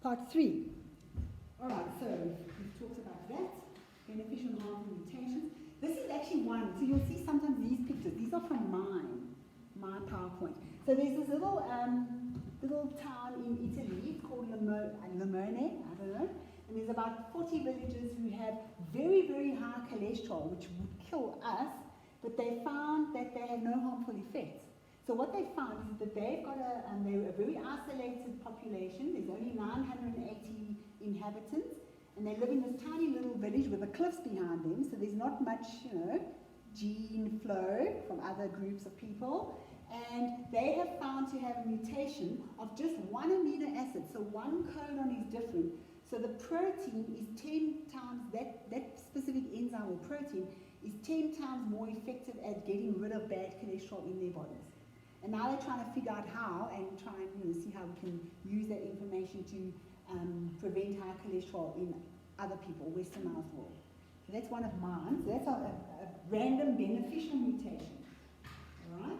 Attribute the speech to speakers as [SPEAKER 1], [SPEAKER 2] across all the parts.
[SPEAKER 1] Part 3. All right, so we've talked about that, beneficial and harmful mutations. This is actually one, so you'll see sometimes these pictures. These are from my PowerPoint. So there's this little town in Italy called Limone, I don't know, and there's about 40 villagers who have very, very high cholesterol, which would kill us, but they found that they have no harmful effects. So what they found is that they've got they're a very isolated population. There's only 980 inhabitants, and they live in this tiny little village with the cliffs behind them, so there's not much, gene flow from other groups of people. And they have found to have a mutation of just one amino acid, so one codon is different. So the protein is 10 times, that specific enzyme or protein is 10 times more effective at getting rid of bad cholesterol in their bodies. And now they're trying to figure out how and try and see how we can use that information to prevent high cholesterol in other people, westernized world. So that's one of mine. So that's a random beneficial mutation. All right?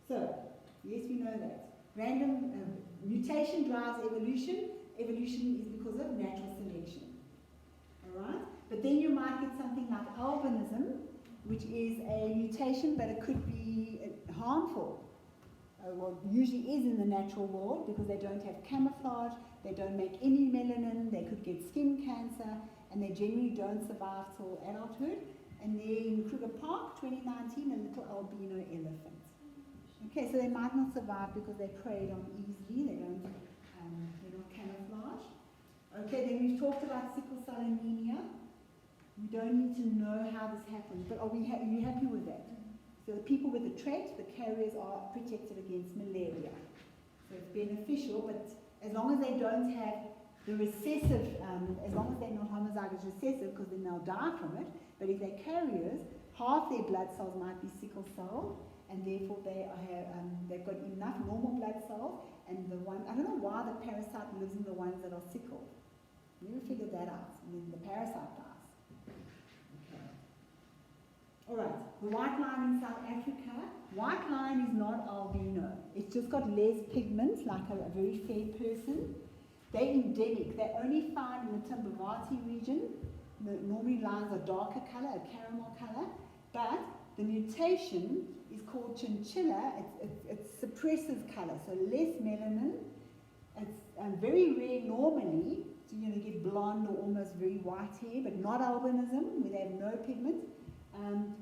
[SPEAKER 1] So, yes, we know that. Random mutation drives evolution. Evolution is because of natural selection. All right? But then you might get something like albinism, which is a mutation, but it could be harmful. Well, usually is in the natural world because they don't have camouflage, they don't make any melanin, they could get skin cancer, and they generally don't survive till adulthood. And then in Kruger Park, 2019, a little albino elephant. Okay, so they might not survive because they preyed on easily, they're not camouflaged. Okay, then we've talked about sickle cell anemia. We don't need to know how this happens, but are you happy with that? So the people with the trait, the carriers are protected against malaria. So it's beneficial, but as long as they don't have the recessive, as long as they're not homozygous recessive, because then they'll die from it, but if they're carriers, half their blood cells might be sickle cell, and therefore they've got enough normal blood cells, and I don't know why the parasite lives in the ones that are sickled. Never figured that out. I mean, the parasite dies. Okay. All right, the white line in South Africa. White line is not albino. It's just got less pigments, like a very fair person. They're endemic. They're only found in the Timbavati region. Normally lines are darker color, a caramel color, but the mutation is called chinchilla. It suppresses color, so less melanin. It's very rare normally, so you're going to get blonde or almost very white hair, but not albinism, where they have no pigment.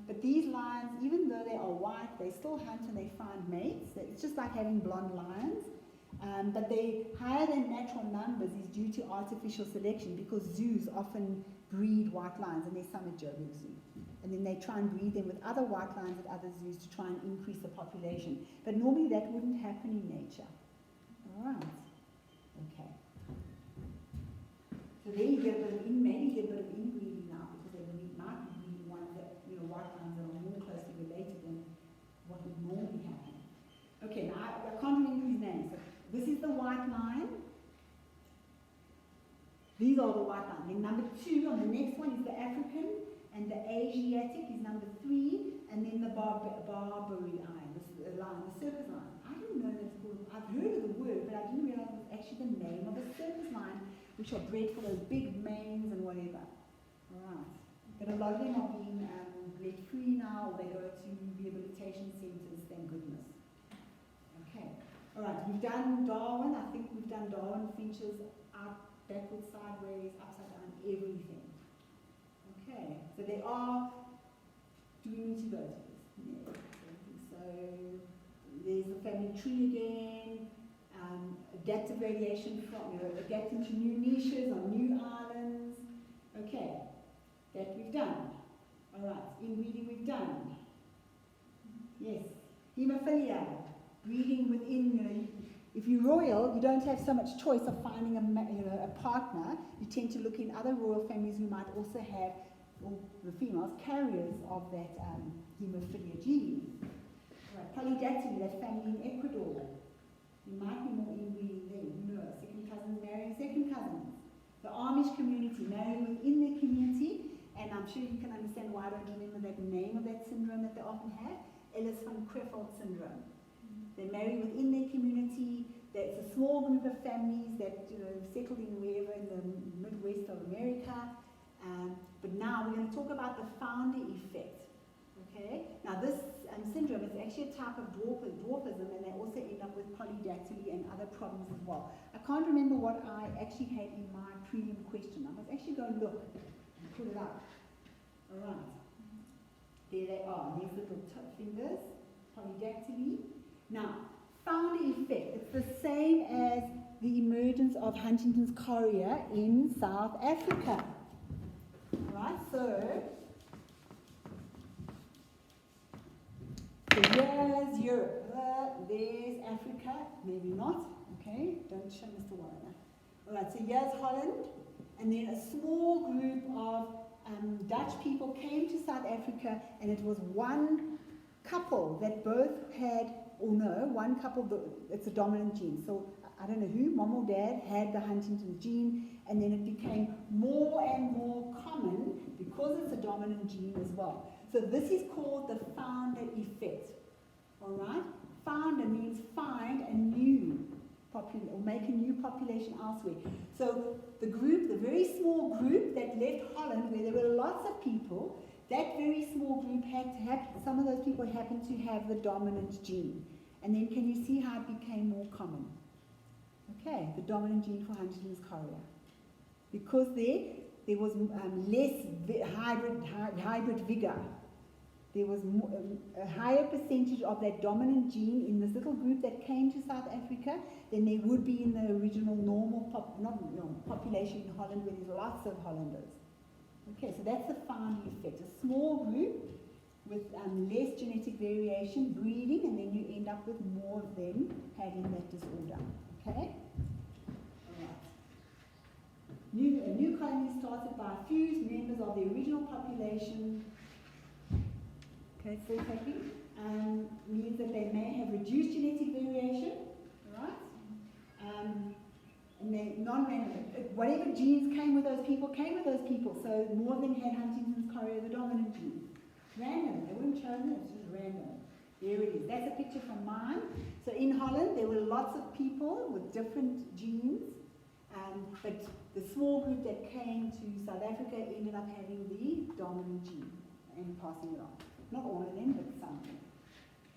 [SPEAKER 1] But these lions, even though they are white, they still hunt and they find mates. It's just like having blonde lions. But they higher than natural numbers is due to artificial selection, because zoos often breed white lions, and there's some at Joburg Zoo. And then they try and breed them with other white lions at other zoos to try and increase the population. But normally that wouldn't happen in nature. All right. Okay. So there you get a bit of maybe get a bit of inbreeding now, because they might be breeding ones that, white lions that are more closely related than what would normally happen. Okay, now I can't remember his name. So this is the white line. These are the white lines. Then number 2 on the next one is the African, and the Asiatic is number 3, and then the Barbary line, the circus line. I didn't know that's called. I've heard of the word, but I didn't realize it was actually the name of a circus line, which are bred for those big manes and whatever. All right. But a lot of them are being bred free now, or they go to rehabilitation centers, thank goodness. Okay. All right, we've done Darwin. I think we've done Darwin finches out, backwards, sideways, upside down, everything. Okay, so they are, do we need to go to this? No, I don't think so. There's the family tree again, adaptive radiation from, adapting to new niches on new islands. Okay, that we've done. All right, inbreeding we've done. Yes, hemophilia, breeding within, if you're royal, you don't have so much choice of finding a partner. You tend to look in other royal families who might also have, or the females, carriers of that hemophilia gene. Right. Polydactyly, that family in Ecuador. You might be more inbreeding there. Who knows? Second cousins marrying second cousins. The Amish community marrying within their community, and I'm sure you can understand why I don't remember that name of that syndrome that they often have, Ellis van Creveld syndrome. They marry within their community, That's a small group of families that settled in wherever in the Midwest of America. But now we're going to talk about the founder effect. Okay? Now this syndrome is actually a type of dwarfism, and they also end up with polydactyly and other problems as well. I can't remember what I actually had in my prelim question. I must actually go look and pull it out. All right. There they are. These little fingers, polydactyly. Now, founder effect. It's the same as the emergence of Huntington's chorea in South Africa. Right, so here's Europe, there's Africa, maybe not, okay, don't show Mr. Warner. Alright, so here's Holland, and then a small group of Dutch people came to South Africa, and it was one couple that both had, or no, one couple, it's a dominant gene, so I don't know who, mom or dad, had the Huntington's gene, and then it became more and more common because it's a dominant gene as well. So this is called the founder effect. All right? Founder means find a new population or make a new population elsewhere. So the group, the very small group that left Holland, where there were lots of people, that very small group had to have, some of those people happened to have the dominant gene. And then can you see how it became more common? Okay, the dominant gene for Huntington's chorea. Because there was less hybrid vigor. There was a higher percentage of that dominant gene in this little group that came to South Africa than there would be in the original normal population in Holland, where there's lots of Hollanders. Okay, so that's the founder effect. A small group with less genetic variation breeding, and then you end up with more of them having that disorder. Okay? A new colony started by fused members of the original population. Okay, still taking. Means that they may have reduced genetic variation, right? And then non-random. Whatever genes came with those people, so more of them had Huntington's chorea, the dominant gene. Random, they weren't chosen, it's just random. There it is. That's a picture from mine. So in Holland, there were lots of people with different genes, but the small group that came to South Africa ended up having the dominant gene and passing it on. Not all of them, but some of them.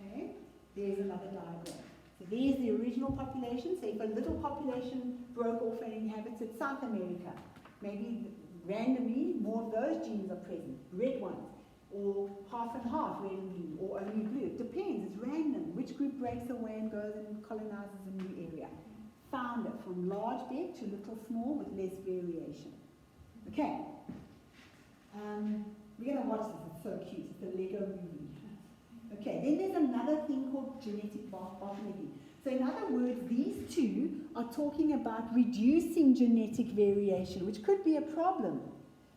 [SPEAKER 1] Okay? There's another diagram. So there's the original population. So if a little population broke off and inhabited South America, maybe randomly more of those genes are present, red ones, or half and half, red and blue, or only blue. It depends, it's random. Which group breaks away and goes and colonizes a new area? Founder, from large big to little small with less variation. Okay. We're going to watch this, it's so cute. It's a Lego movie. Okay, then there's another thing called genetic bottlenecking. So in other words, these two are talking about reducing genetic variation, which could be a problem.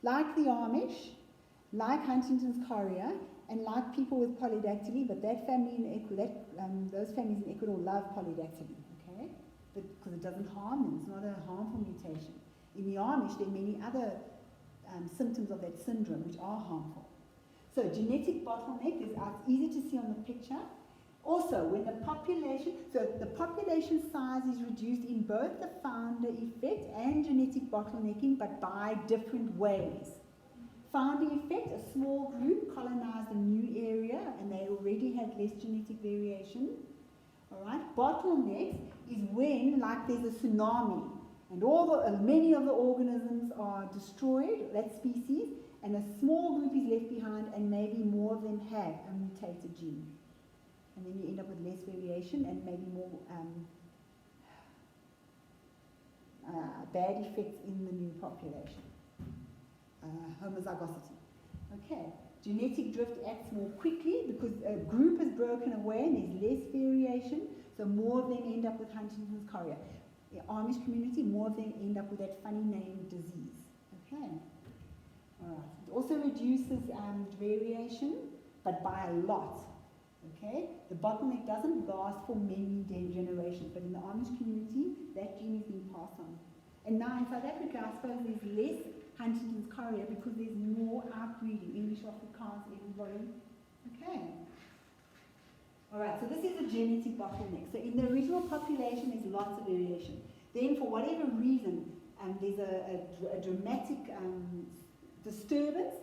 [SPEAKER 1] Like the Amish, like Huntington's chorea, and like people with polydactyly, but that family in Ecuador, those families in Ecuador love polydactyly, okay? Because it doesn't harm them, it's not a harmful mutation. In the Amish, there are many other symptoms of that syndrome which are harmful. So genetic bottleneck is easy to see on the picture. Also, when the population size is reduced in both the founder effect and genetic bottlenecking, but by different ways. Founder effect, a small group colonized a new area and they already had less genetic variation. All right. Bottlenecks is when, like, there's a tsunami and many of the organisms are destroyed, that species, and a small group is left behind and maybe more of them have a mutated gene. And then you end up with less variation and maybe more bad effects in the new population. Homozygosity. Okay, genetic drift acts more quickly because a group is broken away and there's less variation, so more of them end up with Huntington's chorea. The Amish community, more of them end up with that funny name disease. Okay, all right. It also reduces variation, but by a lot. Okay, the bottleneck doesn't last for many generations, but in the Amish community, that gene is being passed on. And now in South Africa, I suppose there's less Huntington's chorea because there's more outbreeding, English, Afrikaans, everybody. Okay. All right, so this is a genetic bottleneck. So in the original population, there's lots of variation. Then, for whatever reason, there's a dramatic disturbance,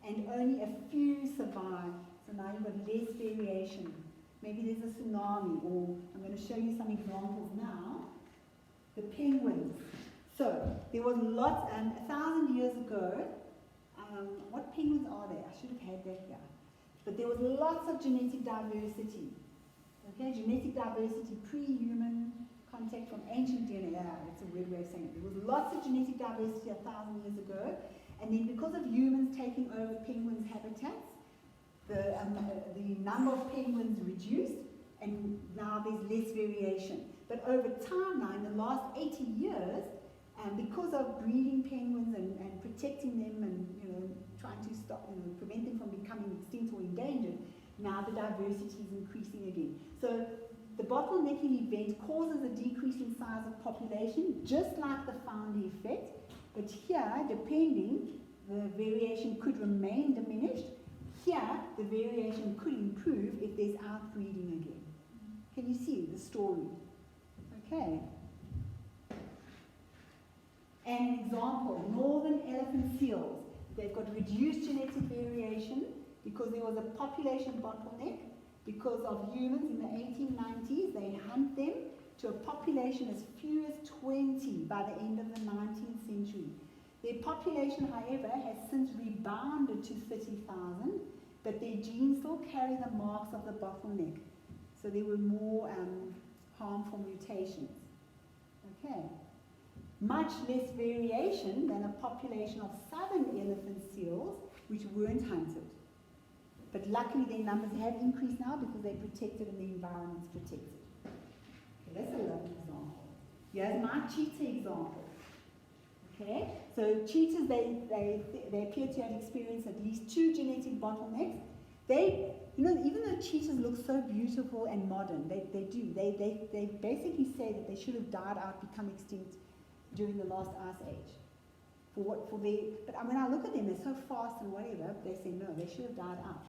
[SPEAKER 1] and only a few survive. So now you've got less variation. Maybe there's a tsunami, or I'm going to show you some examples now. The penguins. So there was lots, 1,000 years ago. What penguins are there? I should have had that here. But there was lots of genetic diversity. Okay, genetic diversity pre-human contact from ancient DNA. Yeah, that's a weird way of saying it. There was lots of genetic diversity 1,000 years ago, and then because of humans taking over penguins' habitats, the number of penguins reduced, and now there's less variation. But over time now, in the last 80 years, because of breeding penguins and protecting them and trying to stop, prevent them from becoming extinct or endangered, now the diversity is increasing again. So the bottlenecking event causes a decrease in size of population, just like the founder effect. But here, depending, the variation could remain diminished. Here, the variation could improve if there's outbreeding again. Can you see the story? Okay. An example, northern elephant seals. They've got reduced genetic variation because there was a population bottleneck. Because of humans in the 1890s, they hunt them to a population as few as 20 by the end of the 19th century. Their population, however, has since rebounded to 30,000, but their genes still carry the marks of the bottleneck. So there were more harmful mutations. Okay. Much less variation than a population of southern elephant seals, which weren't hunted. But luckily their numbers have increased now because they're protected and the environment's protected. Okay, that's a lovely example. Here's my cheetah example. Okay, so cheetahs, they appear to have experienced at least 2 genetic bottlenecks. They, even though cheetahs look so beautiful and modern, they basically say that they should have died out, become extinct during the last ice age. But when I look at them, they're so fast and whatever, they say no, they should have died out.